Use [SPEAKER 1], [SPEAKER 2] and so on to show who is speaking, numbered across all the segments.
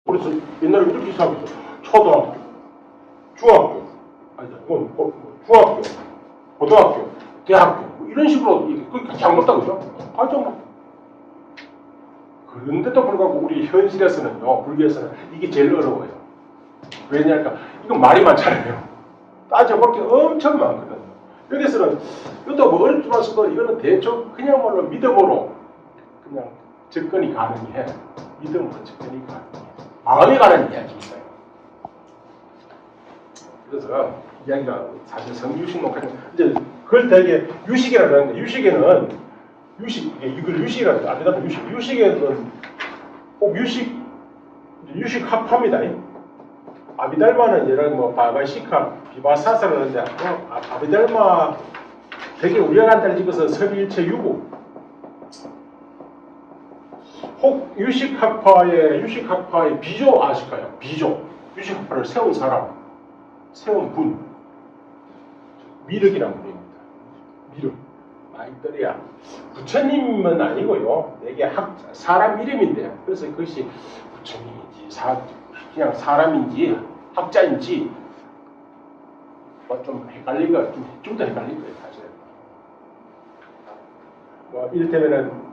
[SPEAKER 1] 그래서 옛날에 이렇게 시작했어. 초등학교, 중학교, 아니다, 중학교, 고등학교, 대학교, 뭐 이런 식으로 그렇게 잘못다 그죠? 과정. 그런데도 불구하고 우리 현실에서는요, 불교에서는 이게 제일 어려워요. 왜냐니까 이건 말이 많잖아요. 따져볼 게 엄청 많거든요. 여기서는 이것도 뭐 어렵지만서도 이거는 대충 그냥말로 믿음으로 그냥 접근이 가능해. 믿음으로 접근이 가능해. 마음이 가는 이야기입니다. 그래서 이야기가 사실 성유식 녹화는 이제 그걸 되게 유식이라고 하는데 유식에는 이걸 유식이라고 해요. 아니면 유식에는 꼭 유식합합니다. 아비달마는 예를 뭐 바바시카, 비바사사를 하는데 아비달마 되게 우리가 한달 집어서 설일체 유구 혹 유식학파의 비조 아실까요? 비조 유식학파를 세운 사람, 세운 분 미륵이라는 분입니다. 미륵 마이터리아 부처님은 아니고요. 이게 사람 이름인데 그래서 그것이 부처님인지 그냥 사람인지 학자인지 좀 헷갈리고 좀 더 헷갈릴 거예요. 사실 뭐 이를테면은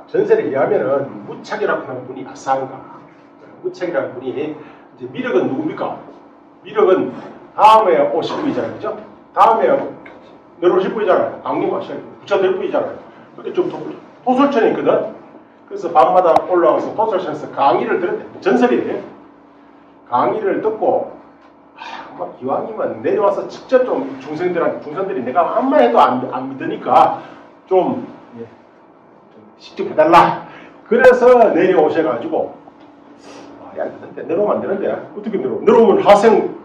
[SPEAKER 1] 전설에 의하면은 무착이라고 하는 분이 아상가 무착이라는 분이 이제 미륵은 누굽니까? 미륵은 다음에 오실 분이잖아요. 그죠? 다음에 내려오실 분이잖아요. 강림 하셔야 부처 될 분이잖아요. 그렇게 좀 도솔천에 있거든. 그래서 밤마다 올라와서 도솔천에서 강의를 들었대. 전설이에요. 강의를 듣고 막 기왕이면 내려와서 직접 좀 중생들이 내가 한마디 해도 안 믿으니까 좀 직접 해달라. 그래서 내려오셔가지고 야 근데 내려오면 안 되는데 어떻게 내려오면 하생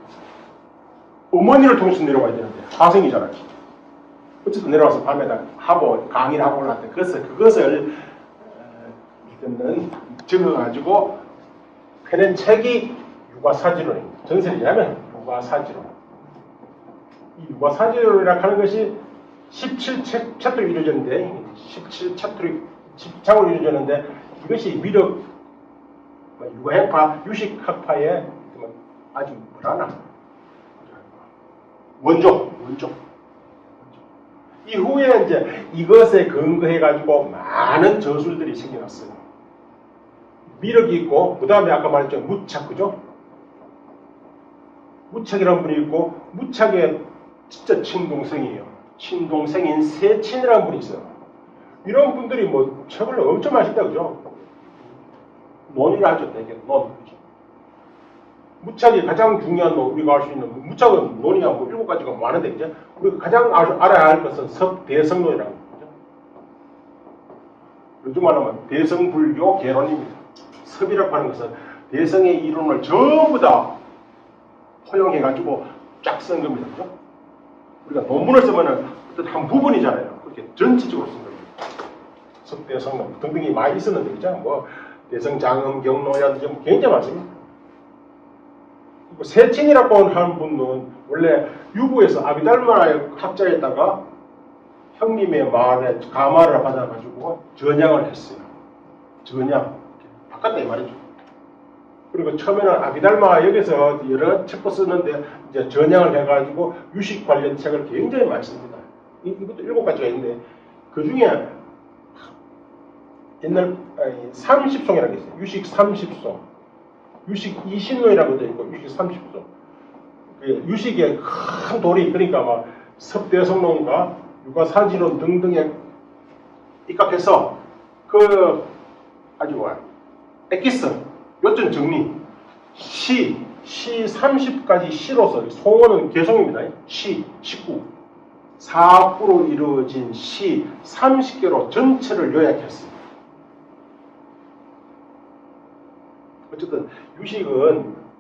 [SPEAKER 1] 어머니를 통해서 내려와야 되는데 하생이잖아요. 어쨌든 내려와서 밤에다 하고 강의를 하고 올랐대. 그래서 그것을 적어가지고 펴낸 책이 유과사지론입니다. 전설에 의하면 유과사지론. 이 유과사지론이라고 하는 것이 17챕터로 이루어졌는데 17챕터로 10장으로 이루어졌는데 이것이 미륵 유과학파, 유식학파의 아주 뭐라나 원조. 이후에 이제 이것에 근거해가지고 많은 저술들이 생겨났어요. 미륵이 있고, 그 다음에 아까 말했죠. 무착, 그죠? 무착이라는 분이 있고, 무착의 진짜 친동생이에요. 친동생인 세친이라는 분이 있어요. 이런 분들이 뭐 책을 엄청 많이 쓴다, 그죠? 논의를 하죠, 되게. 무착이 가장 중요한 우리가 알 수 있는 무착은 논의가 뭐 7가지가 많은데 이제 우리가 가장 알아야 할 것은 대성론이라고 하죠. 요즘 말하면 대성불교 개론입니다. 섭이라고 하는 것은 대성의 이론을 전부 다 포용해가지고 쫙 쓴 겁니다. 그죠? 우리가 논문을 쓰면은 어떤 한 부분이잖아요. 그렇게 전체적으로 쓴 겁니다. 섭대성론 등등이 많이 있었는데 그죠? 뭐 대성장엄 경로야 굉장히 많습니다. 세친이라고 하는 분은 원래 유구에서 아비달마의 학자에다가 형님의 말에 가마를 받아가지고 전향을 했어요. 전향. 바꿨다 이 말이죠. 그리고 처음에는 아비달마 여기서 여러 책도 쓰는데 이제 전향을 해가지고 유식 관련 책을 굉장히 많이 씁니다. 이것도 7가지가 있는데 그 중에 옛날 30송이라는 게 있어요. 유식 30송. 유식 20노이라고 되어 있고 유식 30소. 유식의 큰 돌이 그러니까 막 섭대성론과 유과사지론 등등에 입각해서 그 아주 뭐야 엑기스 요점 정리 시 30가지 시로서 송어는 개송입니다. 시 19 사구로 이루어진 시 30개로 전체를 요약했습니다. 어쨌든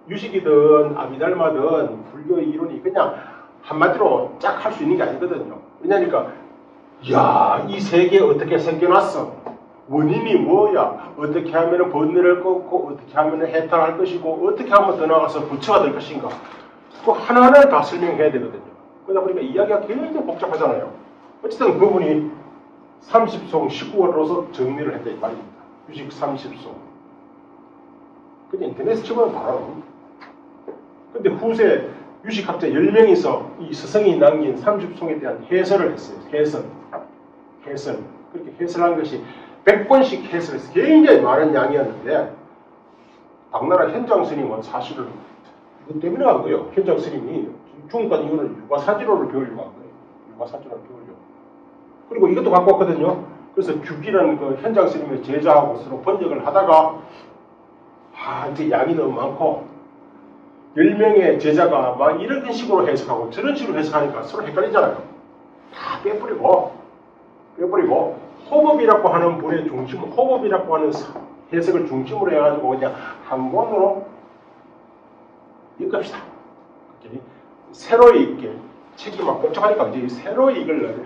[SPEAKER 1] 유식이든 아비달마든 불교의 이론이 그냥 한마디로 쫙 할 수 있는 게 아니거든요. 왜냐니까 이 세계 어떻게 생겨났어? 원인이 뭐야? 어떻게 하면 번뇌를 꺾고 어떻게 하면 해탈할 것이고 어떻게 하면 더 나아가서 부처가 될 것인가? 그 하나하나 다 설명해야 되거든요. 그러다 보니까 이야기가 굉장히 복잡하잖아요. 어쨌든 그분이 30송 19월로서 정리를 했다 이 말입니다. 유식 30송. 그냥 인터넷에 치면 바로 나옵니다. 근데 후세 유식학자 10명이서 이 스승이 남긴 30송에 대한 해설을 했어요. 해설. 그렇게 해설한 것이 100번씩 해설해서 굉장히 많은 양이었는데 당나라 현장 스님은 사실은 이것 때문에 간 거예요. 현장 스님이 중국까지 이거는 유가사지로를 배우려고 한 거예요. 유가사지로를 배우려고. 그리고 이것도 갖고 왔거든요. 그래서 규기라는 그 현장 스님의 제자하고 서로 번역을 하다가 이제 양이 너무 많고 10명의 제자가 막 이런 식으로 해석하고 저런 식으로 해석하니까 서로 헷갈리잖아요. 다 빼버리고 호법이라고 하는 분의 중심, 호법이라고 하는 해석을 중심으로 해가지고 그냥 한 권으로 읽읍시다. 새로 읽게 책이 막 복잡하니까 이제 새로 읽을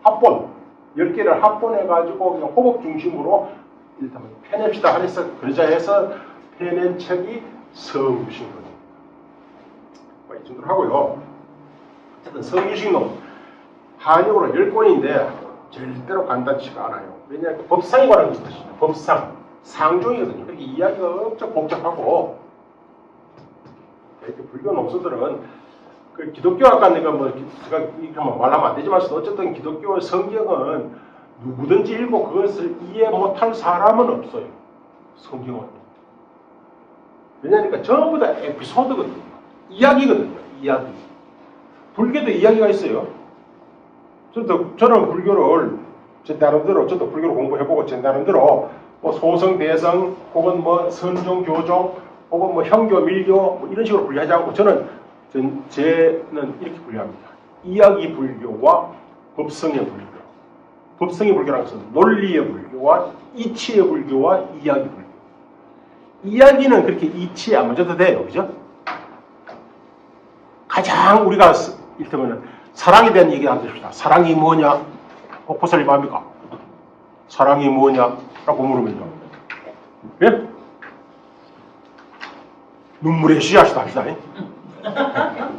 [SPEAKER 1] 합본 10개를 합본해가지고 그냥 호법 중심으로 일단 펴냅시다. 그러자 해서 펴낸 책이 성유식론. 이 정도로 하고요. 어쨌든 성유식론 한육으로 10권인데 절대로 간단치가 않아요. 왜냐하면 법상에 관한 것이죠. 법상, 상종이거든요. 그렇게 이야기가 엄청 복잡하고 이렇게 불교 농수들은 그 기독교 아까 내가 제가 이렇게 말하면 안 되지만 어쨌든 기독교 성경은 누구든지 읽고 그것을 이해 못할 사람은 없어요. 성경은. 왜냐하니까 전부 다 에피소드거든요. 이야기거든요. 이야기. 불교도 이야기가 있어요. 저는 불교를 제 나름대로 저도 불교를 공부해보고 제 나름대로 뭐 소성, 대성 혹은 뭐 선종, 교종 혹은 뭐 형교, 밀교 뭐 이런 식으로 분류하지 않고 저는 이렇게 분류합니다. 이야기 불교와 법성의 불교. 법성의 불교라는 것은 논리의 불교와 이치의 불교와 이야기 불교. 이야기는 그렇게 이치에 안 맞아도 돼요. 그죠? 가장 우리가 이를테면 사랑에 대한 얘기 한번 해봅시다. 사랑이 뭐냐? 보살님 압니까? 사랑이 뭐냐? 라고 물으면요. 예? 눈물의 씨앗이다 합시다.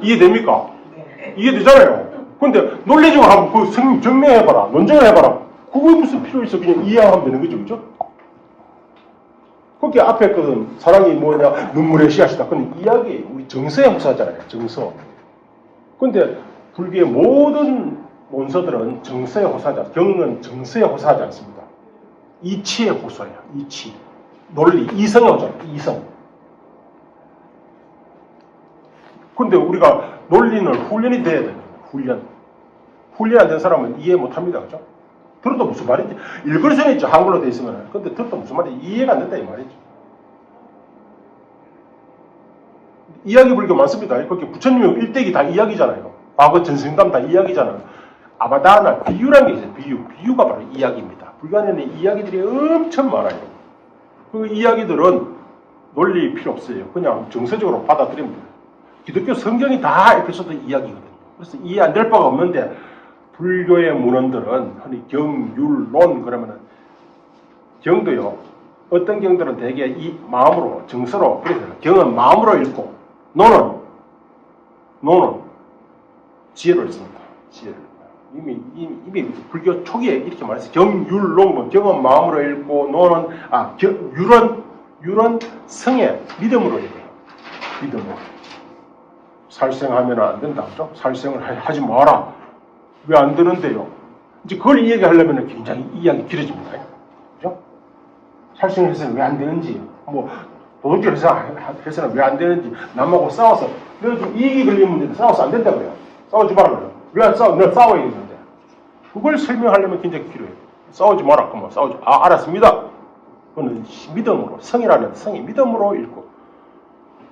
[SPEAKER 1] 이해됩니까? 이해되잖아요. 근데 논리적으로 하고 그 증명해봐라. 논쟁을 해봐라. 그게 무슨 필요 있어. 그냥 이해하면 되는 거죠. 그죠? 거기 앞에 그 사랑이 뭐냐? 눈물의 씨앗이다. 근데 이야기 우리 정서에 호소하잖아요. 정서. 근데 불교의 모든 원서들은 정서에 호소하지 않습니다. 경은 정서에 호소하지 않습니다. 이치에 호소해요. 이치. 논리. 이성에 호소해요. 이성. 근데 우리가 논리는 훈련이 돼야 돼요. 훈련 안 된 사람은 이해 못 합니다. 그죠? 들어도 무슨 말인지. 읽을 수는 있죠. 한글로 돼 있으면. 근데 들어도 무슨 말인지 이해가 안 된다 이 말이죠. 이야기 불교 많습니다. 거기 부처님의 일대기 다 이야기잖아요. 과거 전승담 다 이야기잖아요. 아바다나 비유라는 게 있어요. 비유가 바로 이야기입니다. 불교 안에는 이야기들이 엄청 많아요. 그 이야기들은 논리 필요 없어요. 그냥 정서적으로 받아들이면 돼요. 기독교 성경이 다 에피소드 이야기거든요. 그래서 이해 안 될 바가 없는데 불교의 문헌들은 흔히 경, 율, 론 그러면은 경도요. 어떤 경들은 되게 이 마음으로 정서로 그래서 경은 마음으로 읽고 노는 지혜로 읽습니다. 지혜를. 이미 불교 초기에 이렇게 말했어요. 경, 율, 론. 경은 마음으로 읽고 노는 율은 성에 믿음으로 읽어요. 믿음으로. 살생하면 안 된다. 그죠? 살생을 하지 마라. 왜 안 되는데요? 이제 그걸 이야기하려면 굉장히 이야기 길어집니다. 그죠? 살생을 해서는 왜 안 되는지, 뭐, 도둑질 해서는 왜 안 되는지, 남하고 싸워서, 내가 좀 이익이 걸리는 문제인데 싸워서 안 된다고요. 싸우지 말아요. 왜 안 싸워? 내가 싸워야 되는데. 그걸 설명하려면 굉장히 길어요. 싸우지 마라. 그만 싸우지. 알았습니다. 그거는 믿음으로, 성이라는 성이 믿음으로 읽고,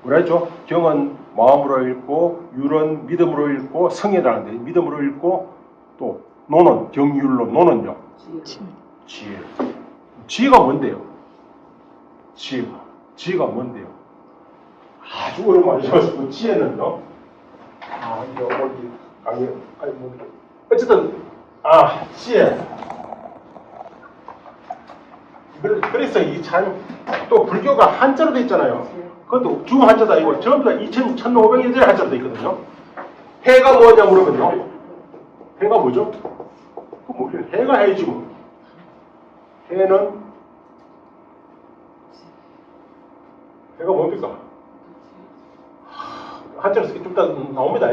[SPEAKER 1] 뭐라 했죠? 경은 마음으로 읽고, 율은 믿음으로 읽고, 성이라는데 믿음으로 읽고, 또 노는 경율로 노는요. 지혜. 지혜가 뭔데요? 지혜가 뭔데요? 아주 어려운 말이죠. 지혜는요. 이거 어디 강의 어쨌든 지혜. 그래서 이 참 또 불교가 한자로 돼 있잖아요. 그것도 중 한자다 이거 전부 다 2,500년짜리 한자로 돼 있거든요. 해가 뭐냐 물으면요. 해가 뭐죠? 그 뭐예요? 해가 해지 뭐. 해는 해가 뭡니까? 한자로 쓰기 좀 이따 나옵니다.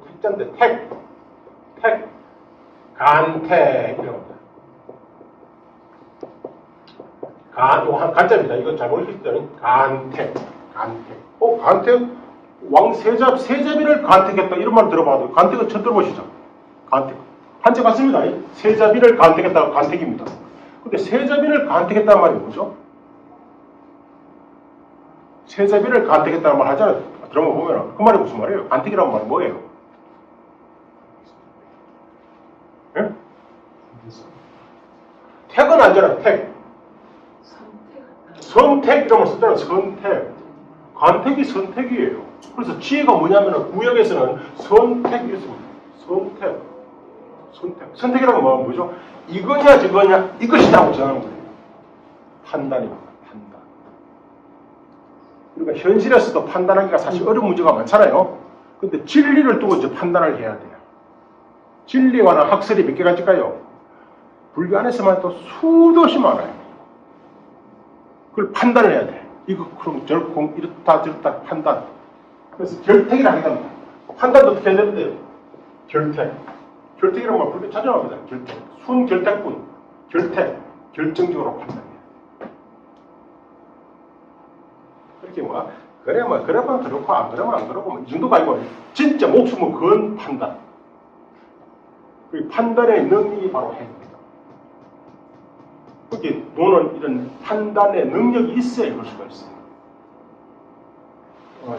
[SPEAKER 1] 택자인데 택, 간택 이런 겁니다. 간자입니다. 이거 잘 모르겠어요. 간택. 간택? 세자비를 간택했다 이런 말 들어봐도 간택은 처음 들어보시죠? 간택. 한자 같습니다. 세자비를 간택했다가 간택입니다. 근데 세자비를 간택했다는 말이 뭐죠? 세자비를 간택했다는 말 하잖아요. 들어보면 그 말이 무슨 말이에요? 간택이라는 말이 뭐예요? 예? 택은 아니잖아요. 택. 선택 이런 걸 썼잖아요. 선택. 간택이 선택이에요. 그래서 지혜가 뭐냐면 구역에서는 선택이 있습니다. 선택이라는 건 뭐죠? 이거냐 저거냐 이것이냐고 정하는 거예요. 판단입니다. 판단. 우리가 현실에서도 판단하기가 사실 어려운 문제가 많잖아요. 근데 진리를 두고 이제 판단을 해야 돼요. 진리에 관한 학설이 몇 개 가질까요? 불교 안에서만 또 수도 없이 많아요. 그걸 판단을 해야 돼. 이거 그럼 절콩 이렇다 저렇다 판단. 그래서 결택이라 하게 됩니다. 판단도 어떻게 해야 되는데요? 결택이라는 말 불교 자주 나옵니다. 결택. 순결택분. 결택. 결정적으로 판단해요. 그렇게 그러면 그렇고 안 그러면 안 그러고 이 정도가 아니고 진짜 목숨을 건 판단. 그 판단의 능력이 바로 핵입니다. 그렇게 노는 이런 판단의 능력이 있어야 이럴 수가 있어요.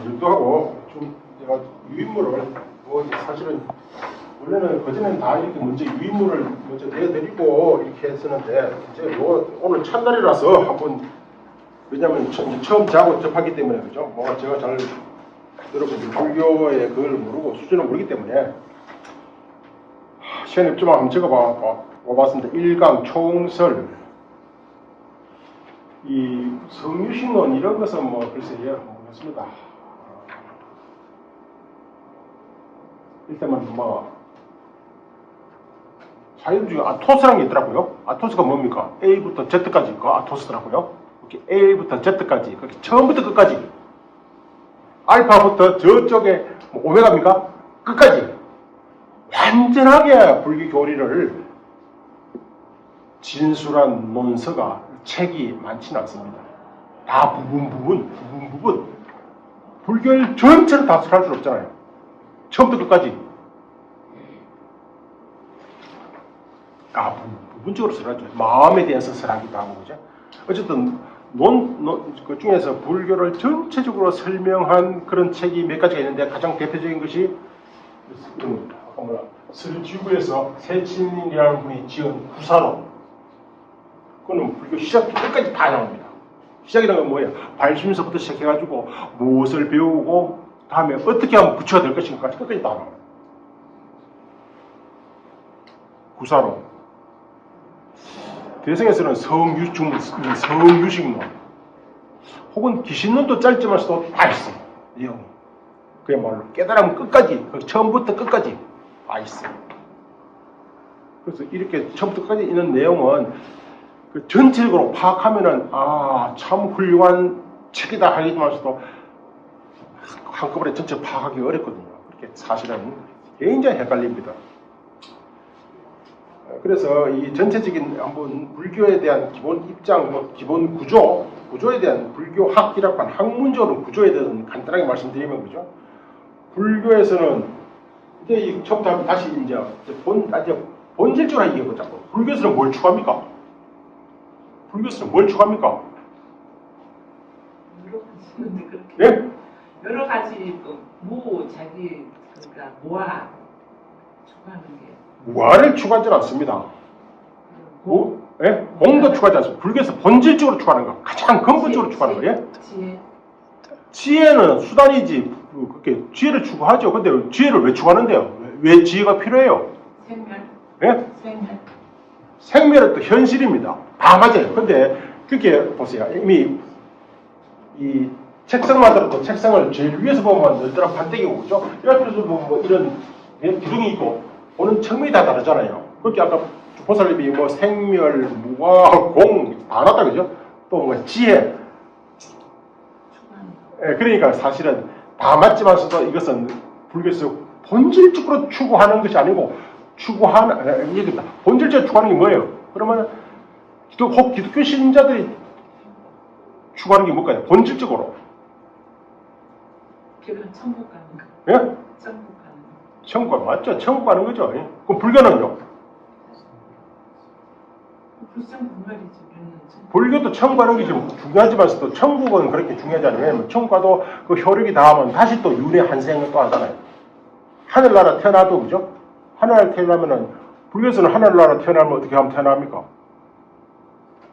[SPEAKER 1] 유도하고 좀 제가 유인물을 사실은 원래는 그전에는 다 이렇게 먼저 유인물을 먼저 내드리고 이렇게 했었는데 이제 오늘 첫날이라서 한번 왜냐하면 처음 저하고 접하기 때문에 그죠? 제가 잘 여러분들 불교의 그걸 모르고 수준을 모르기 때문에 시간이 좀 한번 적어봤습니다. 일강 총설 이 성유신론 이런 것은 글쎄요 모르겠습니다. 일단은 자유주의 아토스라는 게 있더라고요. 아토스가 뭡니까? A부터 Z까지 그 아토스더라고요. 이렇게 A부터 Z까지 처음부터 끝까지 알파부터 저쪽에 오메가입니까? 끝까지 완전하게 불교 교리를 진술한 논서가 책이 많지는 않습니다. 다 부분 불교를 전체를 다 설할 수 없잖아요. 처음부터 끝까지 부분적으로 설하죠. 마음에 대해서 설하기도 하고 그죠. 어쨌든 그 중에서 불교를 전체적으로 설명한 그런 책이 몇 가지가 있는데 가장 대표적인 것이 설지구에서 세친이라는 분이 지은 구사론. 그거는 불교 시작부터 끝까지 다 나옵니다. 시작이라는 건 뭐예요? 발심서부터 시작해가지고 무엇을 배우고 다음에 어떻게 하면 부처가 될 것인가까지 끝까지 다 나옵니다. 구사론. 대승에서는 성유식론 혹은 기신론도 짧지만서도 다 있어요. 내용이. 그야말로 깨달으면 끝까지, 처음부터 끝까지 다 있어요. 그래서 이렇게 처음부터 끝까지 있는 내용은 전체적으로 파악하면은 참 훌륭한 책이다 하기만서도 한꺼번에 전체 파악하기 어렵거든요. 그렇게 사실은 굉장히 헷갈립니다. 그래서 이 전체적인 한번 불교에 대한 기본 입장, 기본 구조에 대한 불교학이라고 한 학문적으로 구조에 대해서 간단하게 말씀드리면 그죠? 불교에서는 이제 처음부터 다시 이제 본질적으로 얘기해보자고. 불교에서는 뭘 추구합니까? 네?
[SPEAKER 2] 여러 가지 자기 그러니까 모아 추구하는 게.
[SPEAKER 1] 무아를 추구하지는 않습니다. 공도 추구하지 않습니다. 불교에서 본질적으로 추구하는 거, 가장 근본적으로 추구하는 거예요. 지혜는 수단이지, 그렇게 지혜를 추구하죠. 근데 지혜를 왜 추구하는데요? 왜 지혜가 필요해요?
[SPEAKER 2] 생멸.
[SPEAKER 1] 생멸은 또 현실입니다. 다 맞아요. 근데 그렇게 보세요. 이미 이 책상만 들어도 책상을 제일 위에서 보면 늘드랑 판때기고 그죠? 옆에서 보면 이런 기둥이 있고 보는 측면이 다 다르잖아요. 그렇게 아까 보살님이 생멸, 무아, 공 다 나왔다 그죠? 또 뭐 지혜.
[SPEAKER 2] 초반.
[SPEAKER 1] 예, 그러니까 사실은 다 맞지만서도 이것은 불교에서 본질적으로 추구하는 것이 아니고 이게 본질적으로 추구하는 게 뭐예요? 그러면 기독교 신자들이 추구하는 게 뭘까요? 본질적으로.
[SPEAKER 2] 그건 천국 가는 거.
[SPEAKER 1] 예?
[SPEAKER 2] 천국 가는 거.
[SPEAKER 1] 천국 맞죠? 천국 가는 거죠. 예? 그럼 불교는요?
[SPEAKER 2] 불생불멸이지. 우리는 천국.
[SPEAKER 1] 불교도 천국 가는 게 좀 중요하지만서도 천국은 그렇게 중요하지 않아요. 왜냐면 천국 가도 그 효력이 닿으면 다시 또 윤회 한생을 또 하잖아요. 하늘나라 태어나도 그죠? 하늘나라 태어나면은 불교에서는 하늘나라 태어나면 어떻게 하면 태어납니까?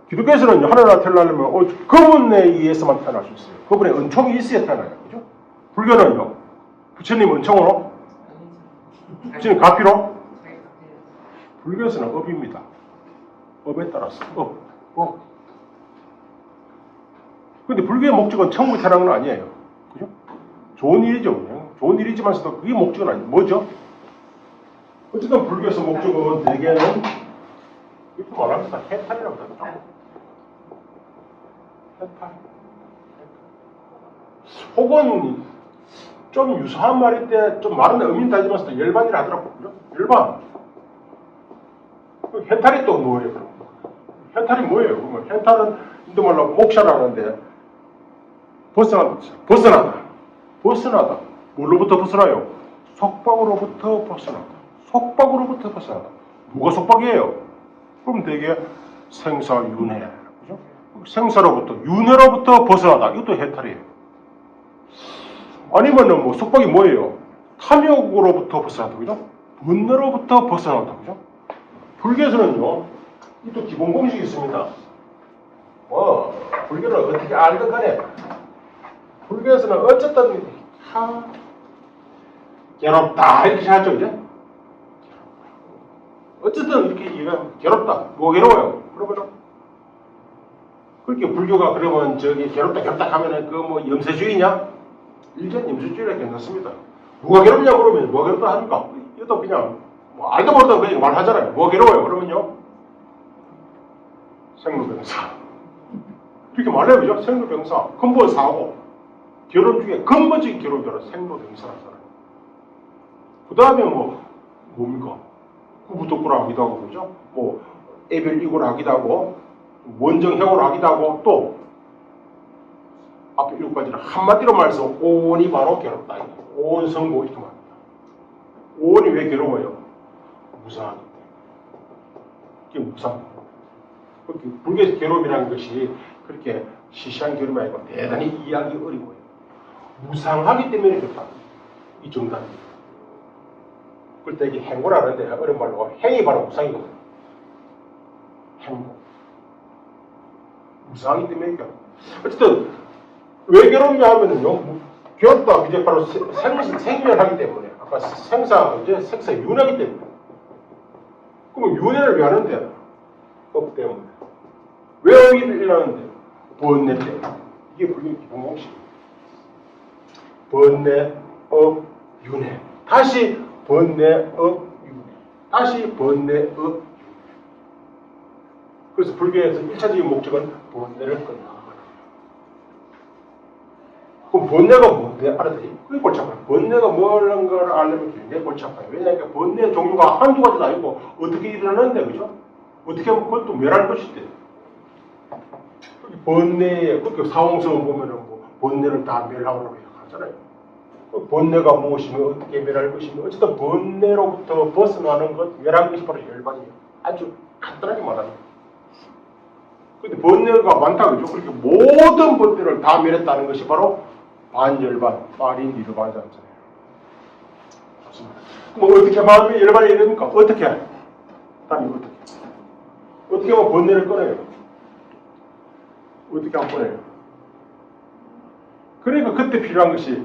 [SPEAKER 1] 기독교에서는 하늘나라 태어나려면 그분에 의해서만 태어날 수 있어요. 그분의 은총이 있어야 태어나요. 그죠? 불교는요? 부처님 은총으로? 부처님 가피로? 불교에서는 업입니다. 업에 따라서. 업. 근데 불교의 목적은 천국에 태어나는 건 아니에요. 그죠? 좋은 일이죠. 그냥. 좋은 일이지만서도 그게 목적은 아니에요. 뭐죠? 어쨌든 불교에서 목적은 대개는 이렇게 말합니다. 해탈이라고 하죠. 해탈. 혹은 좀 유사한 말인데 좀 말은 의미는 다르지만서도 열반이라 하더라고요. 그죠? 열반. 해탈이 또 뭐예요? 해탈이 뭐예요? 그러면 해탈은 인도말로 목샤라는데 벗어나다. 뭘로부터 벗어나요? 속박으로부터 벗어나다. 속박으로부터 벗어나다. 뭐가 속박이에요? 그럼 되게 생사윤회. 그죠? 생사로부터, 윤회로부터 벗어나다. 이것도 해탈이에요. 아니면은 뭐 속박이 뭐예요? 탐욕으로부터 벗어나다. 그죠? 분노로부터 벗어나다. 그죠? 불교에서는요, 또 기본 공식이 있습니다. 불교를 어떻게 알든 간에, 불교에서는 어쨌든, 괴롭다. 이렇게 하죠, 그죠? 어쨌든 이렇게 얘기하면 괴롭다. 뭐 괴로워요? 그러면은, 그렇게 불교가 그러면 괴롭다 하면은 그 뭐 염세주의냐? 일전 염세주의라 괜찮습니다. 누가 괴롭냐 그러면 누가 괴롭다 합니까? 이것도 그냥, 뭐 알도 모르도 그냥 말하잖아요. 뭐가 괴로워요? 그러면요. 생로병사. 이렇게 말해요, 그죠? 생로병사. 근본 사고. 결혼 중에 근본적인 결혼 결혼 생로병사라잖아요. 그 다음에 뭡니까? 구부독구라 하기도 하고, 그죠? 애별이고라 하기도 하고, 원정형으로 하기도 하고, 또, 앞에 7가지를 한마디로 말해서 오온이 바로 괴롭다. 오온 성고 이렇게 말합니다. 오온이 왜 괴로워요? 무상하기 때문에. 이게 무상. 불교에서 괴로움이라는 것이 그렇게 시시한 괴로움이 아니고 대단히 이해하기 어려워요. 무상하기 때문에 그렇다. 이 정답입니다. 그럴 때 이게 행고라는데 어려운 말로 행이 바로 무상이거든요. 행고. 무상하기 때문에 그러니까. 어쨌든 왜 괴롭냐 하면은요. 괴롭다. 이제 바로 생멸하기 때문에. 아까 생사 윤하기 때문에. 그럼 윤회를 왜 하는데? 업 때문에. 왜 업이 일어나는데? 번뇌 때문에. 이게 불교의 기본 공식이에요. 번뇌, 업, 윤회. 다시 번뇌, 업, 윤회. 다시 번뇌, 업, 윤회. 그래서 불교에서 1차적인 목적은 번뇌를 끊는 거예요. 그럼 번뇌가 뭔데 알아들이? 그게 골치 아파요. 번뇌가 뭐라는 걸 알려면 굉장히 골치 아파요. 왜냐하면 번뇌 종류가 한두 가지도 아니고 어떻게 일어나는데, 그죠? 어떻게 하면 그것도 멸할 것인데. 번뇌에, 그렇게 사홍성을 보면은 번뇌를 다 멸하고 하잖아요. 번뇌가 무엇이며 어떻게 멸할 것이며 어쨌든 번뇌로부터 벗어나는 것, 멸한 것이 바로 열반이에요. 아주 간단하게 말하면. 근데 번뇌가 많다, 그죠? 그렇게 모든 번뇌를 다 멸했다는 것이 바로 반열반, 파리니르반이잖아요. 좋습니다. 그럼 어떻게 하면 열반이 이릅니까? 어떻게 해요? 다음에 어떻게 하면 번뇌를 꺼내요? 어떻게 하면 꺼내요? 그러니까 그때 필요한 것이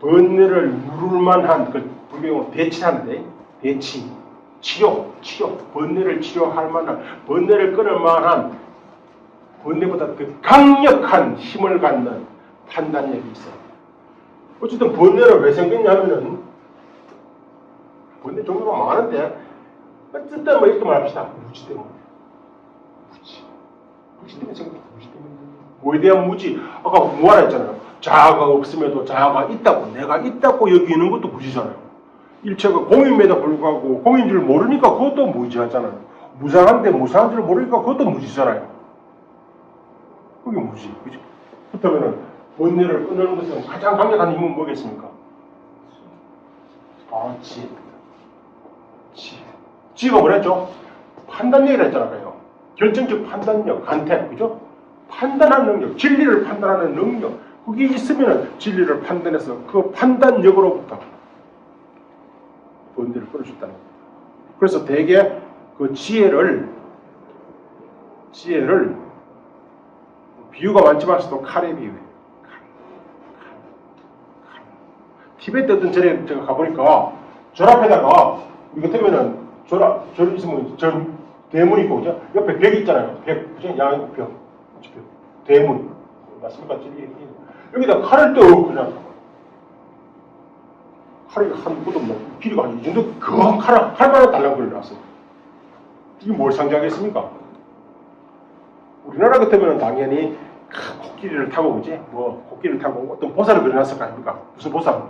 [SPEAKER 1] 번뇌를 누를 만한, 불교용어로 대치하는데, 대치, 치료, 번뇌를 치료할 만한, 번뇌를 끊을 만한, 번뇌보다 더 강력한 힘을 갖는 판단력이 있어요. 어쨌든 번뇌를 왜 생겼냐면은, 번뇌 종류가 많은데, 어쨌든 이렇게 말합시다. 무지 때문에. 무지. 불신 때문에 생깁니다. 불신 때문에. 뭐에 대한 무지. 아까 무하라 했잖아요. 자아가 없음에도 자아가 있다고, 내가 있다고 여기는 것도 무지잖아요. 일체가 공임에도 불구하고 공인 줄 모르니까 그것도 무지하잖아요. 무상한데 무상한 줄 모르니까 그것도 무지잖아요. 그게 무지. 그죠? 그렇다면은 번뇌를 끊는 것은 가장 강력한 힘은 뭐겠습니까? 아, 지혜입니다. 지혜. 지혜가 뭐랬죠? 판단력이라 했잖아요. 결정적 판단력, 간택, 그죠? 판단하는 능력, 진리를 판단하는 능력. 그게 있으면 진리를 판단해서 그 판단력으로부터 번뇌를 끊을 수 있다는 겁니다. 그래서 대개 그 지혜를 비유가 많지만서도 칼의 비유예요. 티베트 어떤 절에 제가 가보니까 절 앞에다가 우리 같으면은 절 있으면 절 대문 있고 그죠? 옆에 벽 있잖아요. 벽, 그죠? 양벽, 벽, 대문 맞습니까? 여기다 칼을 떠 그냥 칼이 한 무덤 뭐 길이가 한 이 정도 그 칼만한 달랑거리 나왔어요. 이게 뭘 상징하겠습니까? 우리나라 같으면 당연히 코끼리를 타고 그지? 뭐 코끼리를 타고 어떤 보살을 그려놨을 거 아닙니까? 무슨 보살?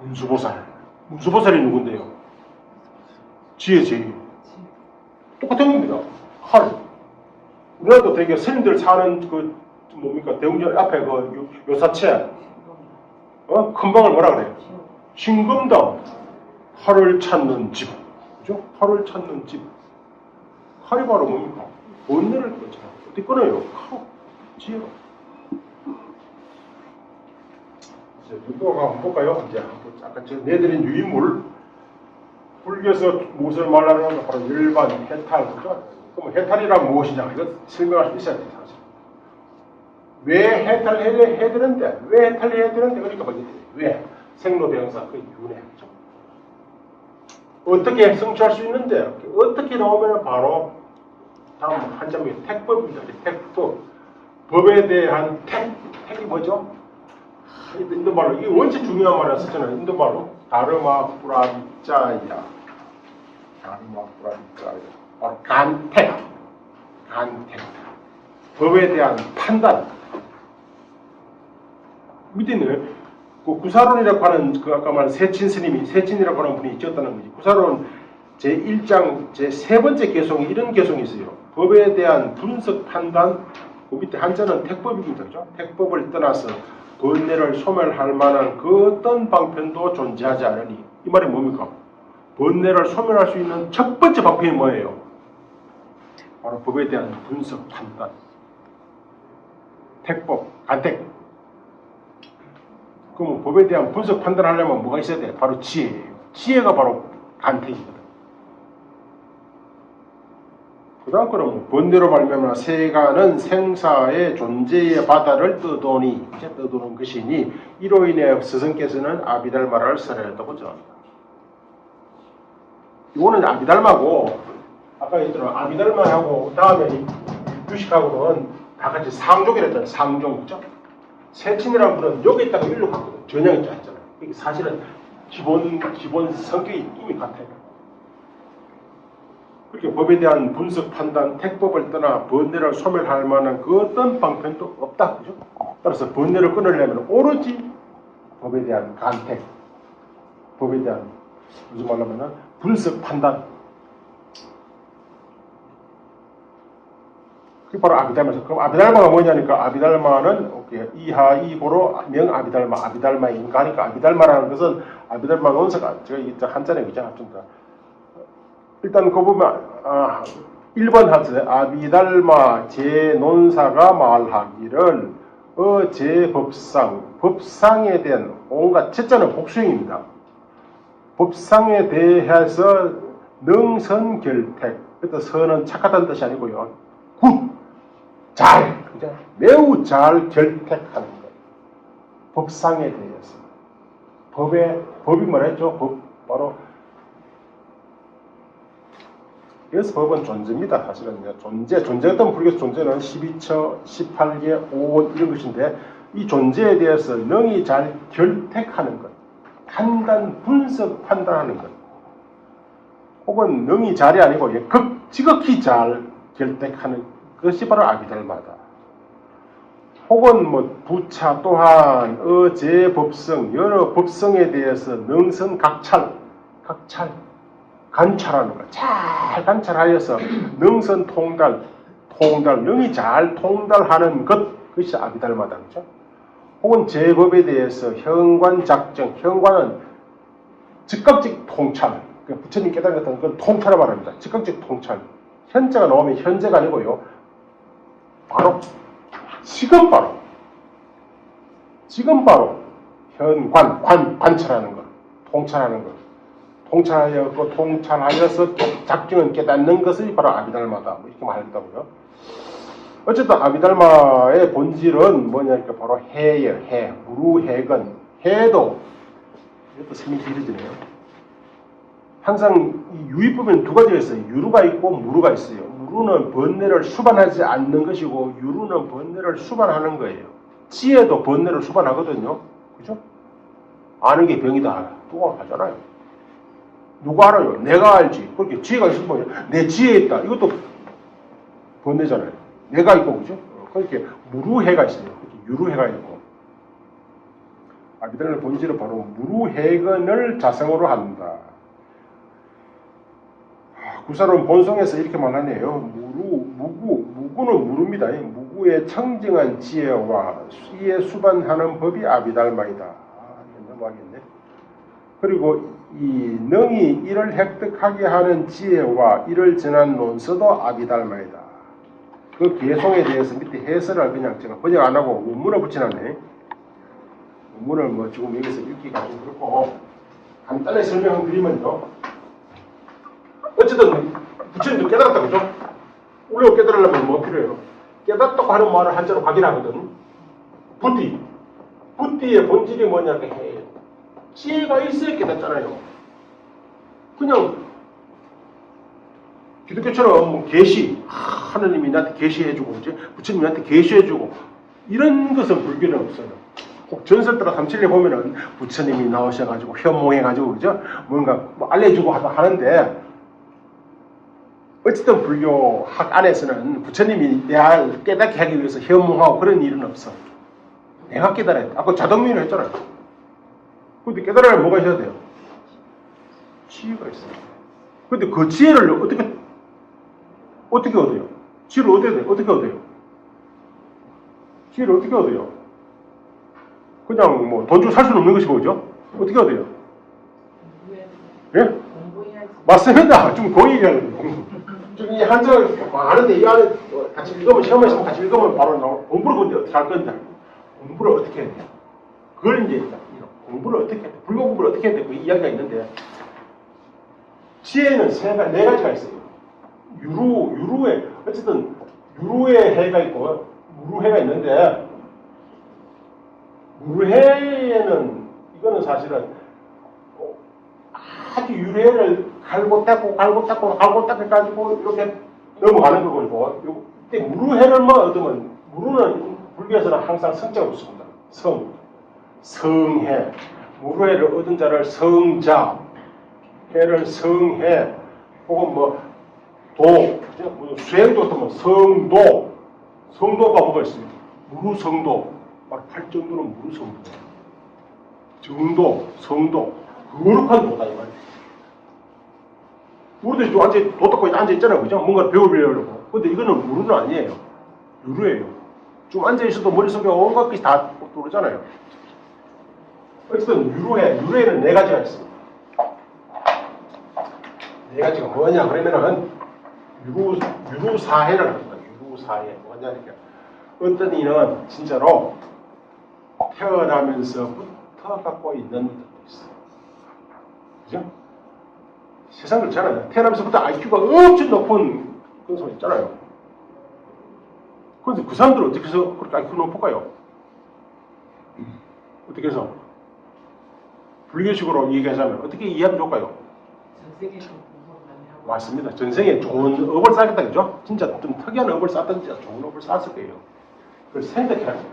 [SPEAKER 1] 문수보살. 문수보살이 누군데요? 지혜. 똑같은 겁니다. 칼. 우리나라도 되게 스님들 사는 그 뭡니까? 대웅전 앞에 그 요사체. 큰 방을 뭐라 그래요? 신금당. 칼을 찾는 집. 그죠? 칼을 찾는 집. 칼이 바로 뭡니까? 번뇌를 끊잖아요. 어떻게 끊어요? 칼. 지혜로. 유도가 한번 볼까요? 이제 아까 제가 내드린 유인물 불교에서 무엇을 말하는 바로 열반, 해탈, 그죠? 그럼 해탈이란 무엇이냐? 이거 설명할 수 있어야 돼요, 사실. 왜 해탈을 해야 되는데? 왜 해탈을 해야 되는데? 그러니까 뭐지? 왜? 생로대명사, 그 윤회. 그죠? 어떻게 성취할 수 있는데? 어떻게 나오면 바로 다음 한 점이 택법입니다. 택법. 법에 대한 택이 뭐죠? 인도말로 이게 원체 중요한 말이라 썼잖아요. 인도말로 다르마 프라비짜야. 바로 간택. 법에 대한 판단. 밑에 있는 그 구사론이라고 하는 그 아까 말한 세친 스님이 세친이라고 하는 분이 지었다는 거지. 구사론 제1장 제3번째 개송이 이런 개송이 있어요. 법에 대한 분석 판단. 그 밑에 한자는 택법입니다. 그죠? 택법을 떠나서 번뇌를 소멸할 만한 그 어떤 방편도 존재하지 않으니 이 말이 뭡니까? 번뇌를 소멸할 수 있는 첫 번째 방편이 뭐예요? 바로 법에 대한 분석, 판단. 택법, 간택. 그럼 법에 대한 분석, 판단하려면 뭐가 있어야 돼? 바로 지혜예요. 지혜가 바로 간택이거든. 그 다음 거는 번뇌로 말미암아 세간은 생사의 존재의 바다를 떠도니 이제 떠도는 것이니 이로 인해 스승께서는 아비달마를 설하였다고 전합니다. 이거는 아비달마고 아까 얘기했던 아비달마하고 다음에 유식하고는 다 같이 상종이랬잖아요. 상종 그죠? 세친이라는 분은 여기 있다가 일로 갔거든. 전향이 짰잖아요. 이게 사실은 기본 성격이 이미 같아요. 그렇게 법에 대한 분석, 판단, 택법을 떠나 번뇌를 소멸할 만한 그 어떤 방편도 없다. 그죠? 따라서 번뇌를 끊으려면 오로지 법에 대한 간택, 법에 대한 무슨 말로 하면 분석, 판단. 그게 바로 아비달마죠. 그럼 아비달마가 뭐냐니까 아비달마는 이하이보로 명 아비달마, 아비달마의 인가니까 아비달마라는 것은 아비달마 논사가 제가 이게 한자네 그죠? 일단 그 보면 1번 하세 아비달마 제논사가 말하기를 제법상 법상에 대한 온갖 제자는 복수형입니다. 법상에 대해서 능선결택 그때 선은 착하다는 뜻이 아니고요. 굿, 잘, 그죠? 매우 잘 결택하는 것. 법상에 대해서 법이 뭐라 했죠? 바로 그래서 법은 존재입니다. 사실은 존재 어떤 불교에서 존재는 12처, 18개, 5원 이런 것인데 이 존재에 대해서 능히 잘 결택하는 것, 판단, 분석, 판단하는 것, 혹은 능히 잘이 아니고 지극히 잘 결택하는 그것이 바로 아비달마다. 혹은 뭐 부차 또한 어제 법성 여러 법성에 대해서 능선각찰 관찰하는 거. 잘 관찰하여서 능선 통달 능이 잘 통달하는 그것이 아비달마다. 그죠? 혹은 제법에 대해서 현관작정, 현관은 즉각적 통찰, 그러니까 부처님 깨달은 것은 그건 통찰을 말합니다. 즉각적 통찰. 현재가 나오면 현재가 아니고요. 바로 지금 바로 관찰하는 것, 통찰하는 것. 통찰하여서 작정은 깨닫는 것이 바로 아비달마다. 뭐 이렇게 말한다고요. 어쨌든 아비달마의 본질은 뭐냐니까 바로 해예요. 해. 무루해건. 해도 이것도 생이 길어지네요. 항상 이 유의법에는 두 가지가 있어요. 유루가 있고 무루가 있어요. 무루는 번뇌를 수반하지 않는 것이고 유루는 번뇌를 수반하는 거예요. 지혜도 번뇌를 수반하거든요. 그죠? 아는 게 병이다. 누가 하잖아요. 누가 알아요? 내가 알지. 그렇게 지혜가 있으면 내 지혜에 있다. 이것도 번뇌잖아요. 내가 있고, 그죠? 그렇게 무루해가 있어요. 유루해가 있고. 아비달의 본질은 바로 무루해건을 자성으로 한다. 구사론 본성에서 이렇게 말하네요. 무구는 무루입니다. 무구의 청정한 지혜와 이에 수반하는 법이 아비달마이다. 넘어가겠네. 그리고 이 능이 이를 획득하게 하는 지혜와 이를 전한 논서도 아비달마이다. 그 개송에 대해서 밑에 해설을 그냥 제가 번역 안 하고 원문을 붙여놨네. 원문을 뭐 지금 여기서 읽기가 좀 그렇고 간단히 설명을 드리면요. 어쨌든 부처님도 깨달았다 그죠? 우리가 깨달으려면 뭐 필요해요? 깨닫다고 하는 말을 한자로 확인하거든. 부띠의 본질이 뭐냐고 해. 지혜가 있어야 깨닫잖아요. 그냥 기독교처럼 뭐 계시, 하느님이 나한테 계시해주고 이제 부처님이 나한테 계시해주고 이런 것은 불교는 없어요. 꼭 전설따라 삼칠에 보면은 부처님이 나오셔가지고 현몽해가지고 그죠? 뭔가 뭐 알려주고 하는데 어쨌든 불교학 안에서는 부처님이 내가 깨닫게 하기 위해서 현몽하고 그런 일은 없어. 내가 깨달아야 돼. 아까 자덕민을 했잖아요. 근데 깨달으려면 뭐가 있어야 돼요? 지혜가 있어요. 근데 그 지혜를 어떻게 얻어요? 지혜를 얻어야 돼요. 어떻게 얻어요? 지혜를 어떻게 얻어요? 그냥 뭐 돈 주고 살 수는 없는 것이고, 그죠? 어떻게 얻어요? 예? 맞습니다. 좀 고의하는 좀 이 한자를 많은데 이 안에 같이 읽으면 시험에서 같이 읽으면 바로 나오. 공부를 근데 어떻게 할 건데? 공부를 어떻게 해야 돼? 그걸 이제 공부를 어떻게 해야 돼? 불교 공부를 어떻게 해야 돼? 그 이야기가 있는데 지혜는 네 가지가 있어요. 유루에 어쨌든 유루의 해가 있고 무루해가 있는데 무루해에는 이거는 사실은 아주 유래를 갈고 닦고 해가지고 이렇게 넘어가는 거고 이때 무루해를 얻으면 무루는 불교에서는 항상 성자가 붙습니다. 성해 무루해를 얻은 자를 성자 해를 성해 혹은 수행도 어떤 성도가 뭐가 있습니다. 무루성도 바로 팔정도는 무루성도 정도 성도 거룩한 도다 이 말이에요. 우리도 도 닦고 앉아있잖아요. 그죠? 뭔가를 배우려고. 근데 이거는 무루는 아니에요. 유루예요. 좀 앉아있어도 머릿속에 온갖 것이 다 돌잖아요. 어쨌든 유루에는 네 가지가 있습니다. 네 가지가 뭐냐 그러면은 유루사해를 합니다. 유루사해 뭐냐니까 어떤 이는 진짜로 태어나면서부터 갖고 있는 것도 있어요. 그죠? 세상 그렇잖아요. 태어나면서부터 IQ가 엄청 높은 그런 사람 있잖아요. 그런데 그 사람들은 어떻게 해서 그렇게 IQ 높을까요? 어떻게 해서? 불교식으로 얘기하자면 어떻게 이해하면 좋을까요?
[SPEAKER 2] 전세계에서 공부 많이 하고.
[SPEAKER 1] 맞습니다. 전생에 좋은 업을 쌓겠다 그죠? 진짜 좀 특이한 업을 쌓든지 좋은 업을 쌓았을 거예요. 그걸 생각해야 합니다.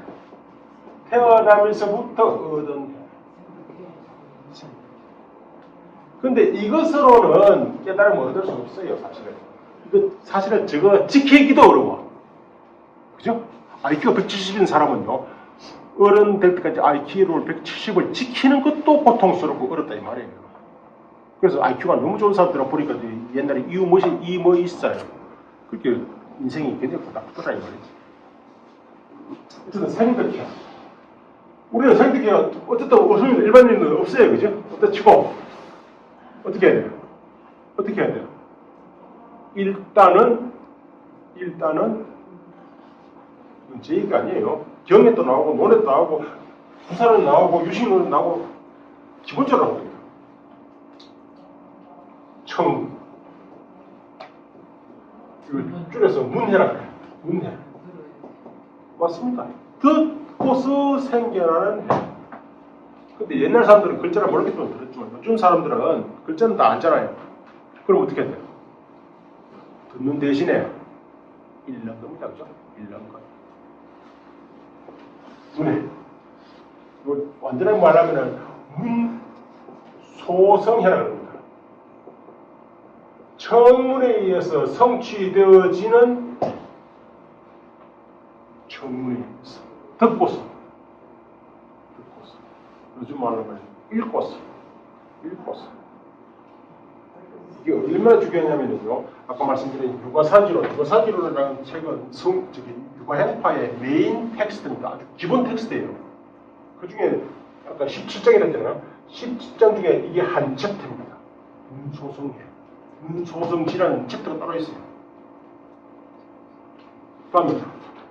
[SPEAKER 1] 태어나면서부터 얻은 근데 이것으로는 깨달음을 얻을 수 없어요, 사실은. 이거 사실은 저거 지키기도 어려워. IQ가 170인 사람은요, 어른 될 때까지 IQ를 170을 지키는 것도 고통스럽고 어렵다 이 말이에요. 그래서 IQ가 너무 좋은 사람들은 보니까 옛날에 이뭐 있어요. 그렇게 인생이 굉장히 고달프더라 이 말이지. 어쨌든 생각해. 우리는 생각해 어쨌든 웃으면 일반인은 없어요, 그죠? 어떤 치고 어떻게 해야 돼요? 어떻게 해야 돼요? 일단은 이건 제 얘기가 아니에요. 경에도 나오고 논에도 나오고 부사는 나오고 유식론은 나오고 기본적으로 나옵니다. 청 이걸 줄여서 문해라 그래요. 문해. 맞습니다. 듣고서 생겨나는 해. 근데 옛날 사람들은 글자를 모르기 때문에 들었지만 요즘 사람들은 글자는 다 알잖아요. 그럼 어떻게 해야 돼요? 듣는 대신에 읽는 겁니다. 그죠? 읽는 거. 문해. 완전히 말하면은 문소성해라는 겁니다. 청문에 의해서 성취되어지는 청문에 의해서 듣고서 요즘 말로 하면 읽고서 이게 얼마나 중요하냐면요. 아까 말씀드린 육아사지로라는 책은 육아행파의 메인 텍스트입니다. 아주 기본 텍스트예요. 그 중에 아까 17장이라 했잖아요. 17장 중에 이게 한 챕터입니다. 문소성지라는 챕터가 따로 있어요. 다음에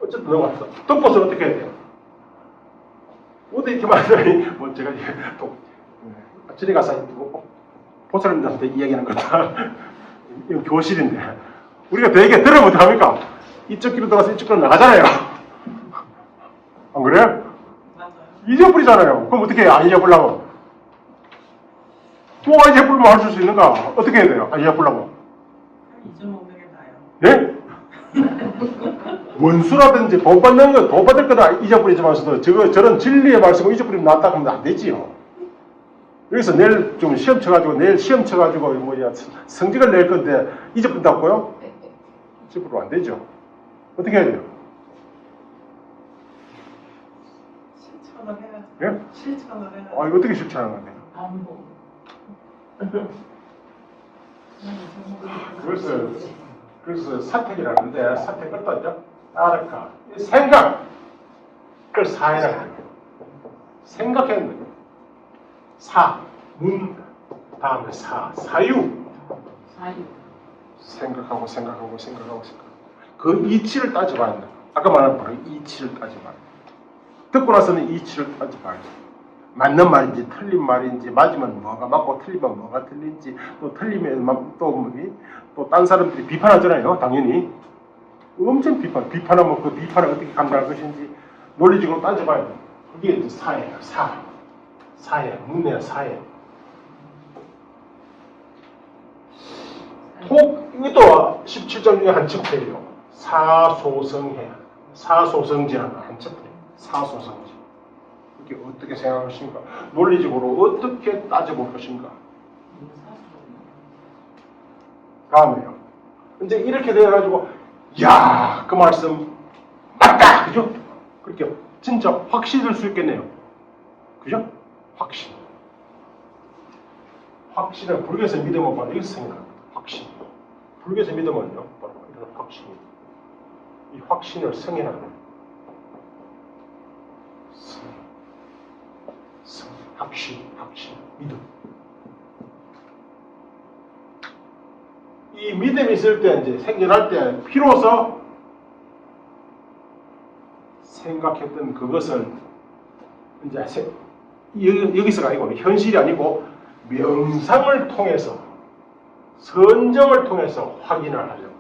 [SPEAKER 1] 어쨌든 넘어갔어. 듣고서 어떻게 해야 돼요? 어디 이렇게 말하더니 뭐 제가 또 저리 가서 보살님들한테 이야기하는 거다. 이거 교실인데 우리가 되게 들으면 어떡합니까? 이쪽 길로 들어가서 이쪽 길로 나가잖아요. 안 그래요?
[SPEAKER 2] 맞아요.
[SPEAKER 1] 잊어버리잖아요. 그럼 어떻게 해요? 안 잊어버리려고? 뭐 안 잊어버리면 할 수 있는가? 어떻게 해야 돼요? 안 잊어버리려고?
[SPEAKER 2] 잊어먹는 게 나아요.
[SPEAKER 1] 네? 원수라든지 돈 받는 거, 돈 받을 거다 잊어버리지만서도 저런 진리의 말씀을 잊어버리면 낫다 하면 안 되지요. 여기서 내일 좀 시험 쳐가지고 뭐야 성적을 낼 건데 잊어버린다고요? 잊어버리면 안 되죠. 어떻게 해야 돼요?
[SPEAKER 2] 실천을 해야죠.
[SPEAKER 1] 예?
[SPEAKER 2] 실천을 해야죠.
[SPEAKER 1] 이거 어떻게 실천하는 건데요?
[SPEAKER 2] 반복.
[SPEAKER 1] 그래서 사택이라는데 사택을 떠죠. 따르카 생각 그걸 사해라는 거예요. 생각했는 거예요. 다음에 사유 생각하고 그 이치를 따져봐야 된다. 아까 말한 바로 이치를 따져봐야 된다. 듣고 나서는 이치를 따져봐야 된다. 맞는 말인지 틀린 말인지 맞으면 뭐가 맞고 틀리면 뭐가 틀린지 또 틀리면 또 딴 사람들이 비판하잖아요. 당연히 엄청 비판하면 그 비판을 어떻게 감당할 것인지 논리적으로 따져봐야 돼요. 그게 이제 사예요. 사예 문내야 사예. 이것도 17장 중에 한 챕터예요. 사소성지라는 한 챕터예요. 사소성지. 이게 어떻게 생각하십니까? 논리적으로 어떻게 따져볼 것인가? 다음에요. 이제 이렇게 돼가지고 야, 그 말씀 맞다, 그죠? 그렇게 진짜 확신일 수 있겠네요. 그죠? 확신을 불교에서 믿으면 바로 이것을 생각합니다. 확신. 불교에서 믿으면요, 바로 이런 확신입니다. 이 확신을 승인하는 거예요. 확신, 믿음. 이 믿음이 있을 때, 이제 생겨날 때, 비로소 생각했던 그것을, 이제, 여기서가 아니고, 현실이 아니고, 명상을 통해서, 선정을 통해서 확인을 하려고.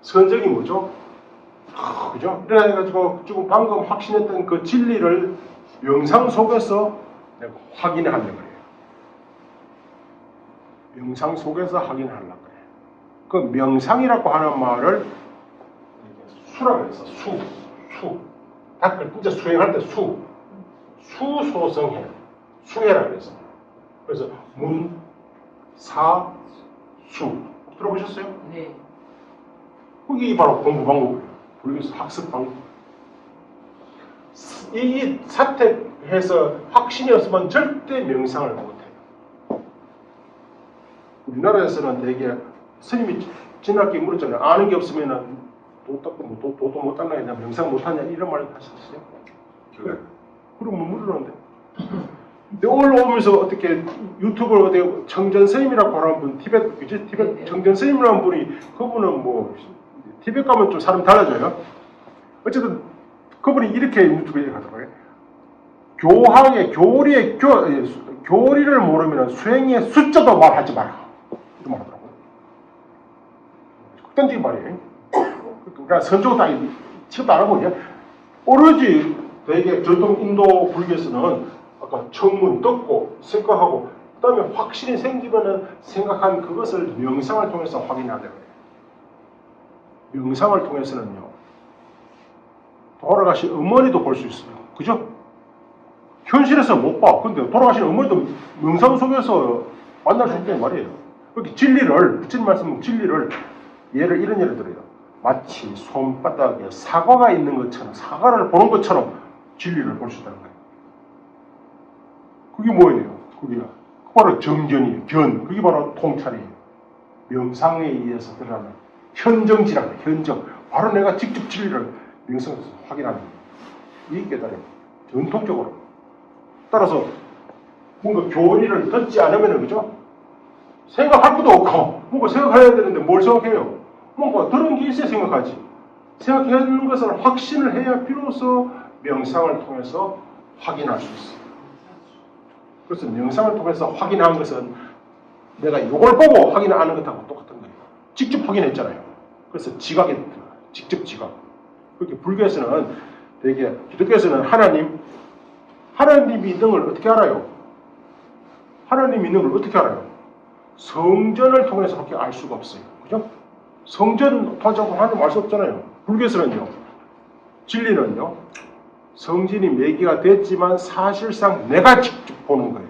[SPEAKER 1] 선정이 뭐죠? 그죠? 그래가지고, 지금 방금 확신했던 그 진리를 명상 속에서 내가 확인을 하려고 해요. 명상 속에서 확인을 하려고 해요. 그 명상이라고 하는 말을 수라고 해서 닭을 진짜 수행할 때 수소성해. 수해라고 해서. 그래서 수 들어보셨어요?
[SPEAKER 2] 네.
[SPEAKER 1] 그게 바로 공부 방법이에요. 불교에서 학습방 이 사택해서 확신이 없으면 절대 명상을 못해요. 우리나라에서는 되게 스님이 지나게 물었잖아요. 아는 게 없으면 도 닦고 도도 못 닦나 명상 못하냐 이런 말 하셨어요. 그래. 그럼 물으는데. 근데 올라오면서 어떻게 유튜브를 어떻게 정전 스님이라고 하는 분 티벳 정전 스님이라는 분이 그분은 뭐 티벳 가면 좀 사람 달라져요. 어쨌든 그분이 이렇게 유튜브에 가더라고요. 교황의 교리를 모르면 수행의 숫자도 말하지 마라. 이런 말 하더라고요. 극단적인 말이에요. 그러니까 선조가 딱 취급도 안 하고 오로지 되게 전통 인도 불교에서는 아까 청문 듣고 생각하고 그 다음에 확신이 생기면은 생각한 그것을 명상을 통해서 확인하는 거예요. 명상을 통해서는요. 돌아가신 어머니도 볼 수 있어요. 그죠? 현실에서 못 봐. 근데 돌아가신 어머니도 명상 속에서 만날 수 있다는 말이에요. 그렇게 진리를, 부처님 말씀 진리를 이런 예를 들어요. 마치 손바닥에 사과가 있는 것처럼 사과를 보는 것처럼 진리를 볼 수 있다는 거예요. 그게 뭐예요? 그게 바로 정견이에요. 그게 바로 통찰이에요. 명상에 의해서 드러나는 현정지라고 해요. 현정. 바로 내가 직접 진리를 명상에서 확인하는 거예요. 이 깨달음. 전통적으로. 따라서 뭔가 교리를 듣지 않으면 그죠? 생각할 것도 없고 뭔가 생각해야 되는데 뭘 생각해요? 뭔가 들은 게 있어야 생각하지. 생각하는 것을 확신을 해야 비로소 명상을 통해서 확인할 수 있어요. 그래서 명상을 통해서 확인한 것은 내가 이걸 보고 확인하는 것하고 똑같은 거예요. 직접 확인했잖아요. 그래서 지각에 들어가요. 직접 지각. 그렇게 불교에서는 되게 기독교에서는 하나님이 있는 걸 어떻게 알아요? 하나님이 있는 걸 어떻게 알아요? 성전을 통해서밖에 알 수가 없어요. 그죠? 성전 타자고 하나님 알 수 없잖아요. 불교에서는요. 진리는요. 성전이 매개가 됐지만 사실상 내가 직접 보는 거예요.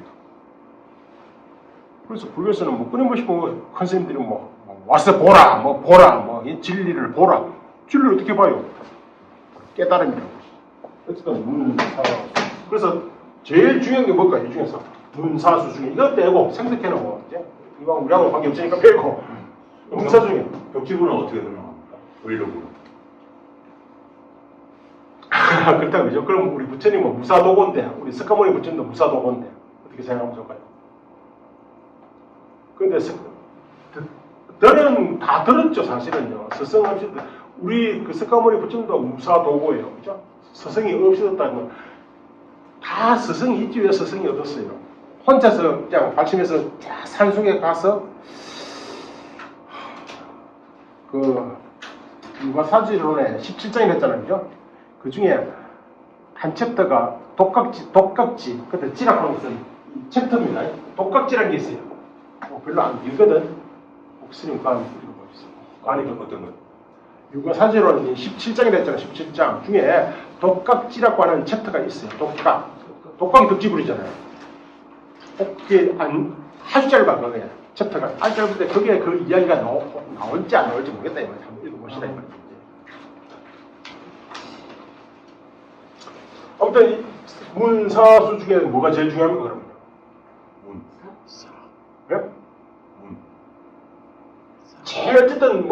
[SPEAKER 1] 그래서 불교에서는 뭐 끊임없이 컨셉들이 와서 보라, 이 진리를 보라. 진리를 어떻게 봐요? 깨달음이라고. 어쨌든 그래서 제일 중요한 게 뭘까요? 이 중에서 문사수 중에 이거 빼고 생각해놓고 이제 이거 우리하고 관계 없으니까 빼고 문사 중에
[SPEAKER 3] 벽지구는 어떻게 설명합니까? 의료구.
[SPEAKER 1] 그렇다고 그죠? 그럼 우리 부처님은 무사도건데 우리 석가모니 부처님도 무사도건데 어떻게 생각하면 좋을까요? 근데 다 들었죠 사실은요. 스승 없이 우리 그 석가모니 부처님도 무사도고예요. 그죠? 스승이 없어졌다면 다 스승이 있지 왜 스승이 얻었어요? 혼자서 그냥 발심해서 산속에 가서 그 유가사지론에 17장이 됐잖아요. 그죠? 그 중에 한 챕터가 독각지, 그때 지라고 무슨 챕터입니다. 독각지라는 게 있어요. 별로 안 길거든. 스님 관 읽어보세요. 관이 어떤 거? 유가사지론 17장이 됐잖아요. 17장 중에 독각지라고 하는 챕터가 있어요. 독각이 덕지불이잖아요. 그게 아주 짧아 그게 챕터가 아주 짧은데 거기에 그 이야기가 나올지 안 나올지 모르겠다 이 말이에요. 한번 읽어보시다 이 말이에요. 아무튼 이 문사수 중에 뭐가 제일 중요합니까 그러면? 네? 제일 어쨌든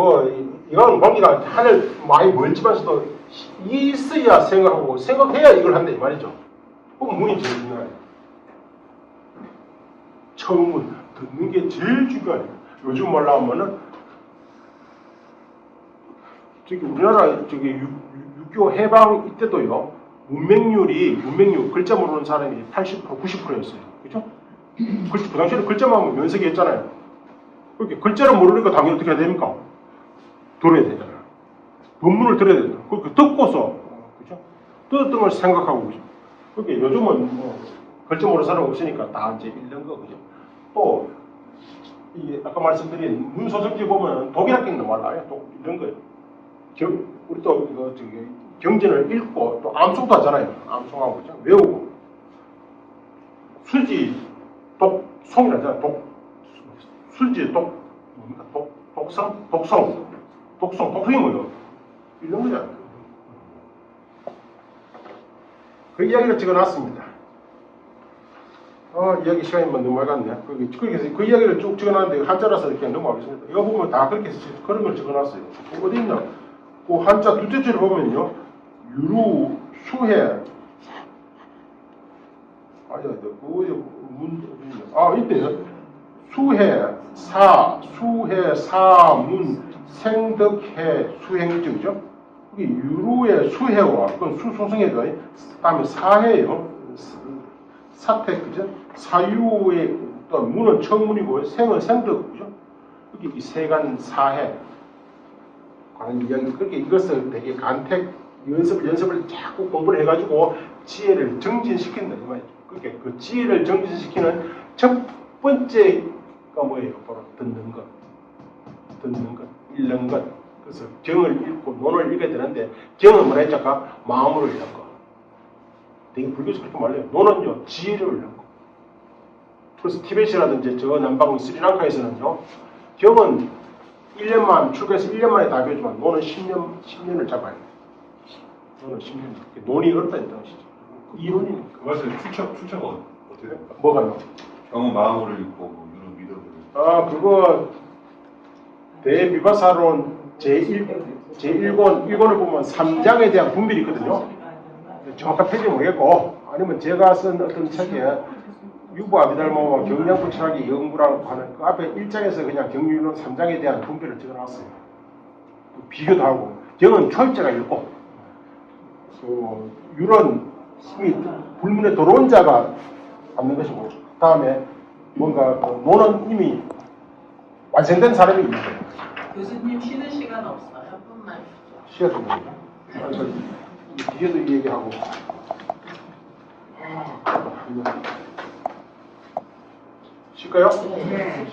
[SPEAKER 1] 이건 관계가 하늘 많이 멀지만서도 있어야 생각하고 생각해야 이걸 한다 이 말이죠. 그럼 문이 제일 중요해요. 처음은 듣는 게 제일 중요해요. 요즘 말로 하면은 우리나라 육교 해방 이때도요. 문맹률 글자 모르는 사람이 80% 90%였어요. 그죠? 그 당시에는 글자만 하면 면색이 했잖아요. 그렇게 글자를 모르니까 당연히 어떻게 해야 됩니까? 들어야 되잖아요. 본문을 들어야 되잖아요. 그렇게 듣고서 그죠? 듣던 걸 생각하고 그죠? 그렇게 요즘은 글자 모르는 사람 없으니까 다 이제 읽는 거 그죠? 또 아까 말씀드린 문소성지 보면 독이라는 게 말라요. 독 이런 거예요. 우리 또 이거 경전을 읽고 또 암송도 하잖아요. 암송하고 그죠? 외우고 수지 독송이라잖아요. 수지 독성 독성이 뭐예요? 이런 거잖아요. 그 이야기를 적어놨습니다. 이야기 시간이 너무 많이 갔네. 그래서 그 이야기를 쭉 적어놨는데 한자라서 이렇게 넘어가겠습니다. 이거 보면 다 그렇게 그런 걸 적어놨어요. 어디 있나? 그 한자 둘째 줄을 보면요. 유루, 수해. 이때요. 수해, 문, 생덕해, 수행이죠, 그죠? 유루의 수해와, 그건 수소승해죠. 다음에 사해요. 사택, 그죠? 사유의 또 문은 청문이고, 생은 생덕, 그죠? 여기 이 세간 사해. 관한 이야기, 그렇게 이것을 되게 간택, 연습을 자꾸 공부를 해가지고 지혜를 정진시킨다, 이 말이죠. 그렇게 그 지혜를 정진시키는 첫 번째가 뭐예요? 바로 듣는 것, 읽는 것. 그래서 경을 읽고 논을 읽어야 되는데 경은 뭐라 했죠? 아까 마음으로 읽는 거. 되게 불교에서 그렇게 말해요. 논은요 지혜를 읽는 거. 그래서 티베트라든지 저 남방 스리랑카에서는요 경은 1년만 출가해서 1년 만에 다 배우지만 논은 10년을 잡아야 돼요. 논은 10년. 논이 어렵다 했던 것이죠. 이론이니까.
[SPEAKER 3] 그 말씀 출처가 어떻게 돼요?
[SPEAKER 1] 뭐가요?
[SPEAKER 3] 경은 마음으로 읽고 뭐 유는 믿어도
[SPEAKER 1] 그거 대비바사론 제1권을 보면 3장에 대한 분별이 있거든요. 정확한 페이지 모르겠고 아니면 제가 쓴 어떤 책에 유부 아비달모와 경량부 철학의 연구라고 하는 그 앞에 1장에서 그냥 경유론 3장에 대한 분별을 적어놨어요. 비교도 하고 경은 초입자가 있고 율은 이미 불문에 들어온 자가 받는 것이고 다음에 뭔가 논은 이미 완성된 사람이 있는 거예요.
[SPEAKER 2] 교수님 쉬는 시간 없어요? 뿐만
[SPEAKER 1] 시간 좀 보죠. 뒤에도 이 얘기하고. 쉴까요?
[SPEAKER 2] 네.